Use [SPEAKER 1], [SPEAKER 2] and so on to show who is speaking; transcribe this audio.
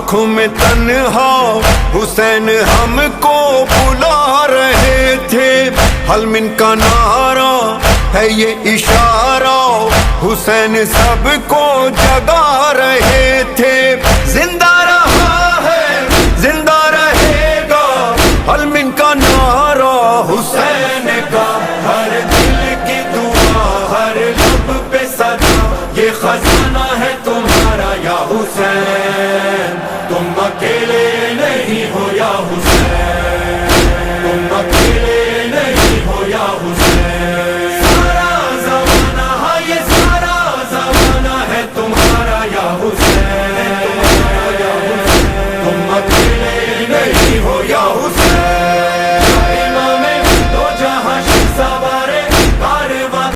[SPEAKER 1] آنکھوں میں تنہا حسین ہم کو بلا رہے تھے، حل من کا نعرہ ہے یہ اشارہ، حسین سب کو جگا رہے تھے، زندہ رہا ہے زندہ رہے گا، حل من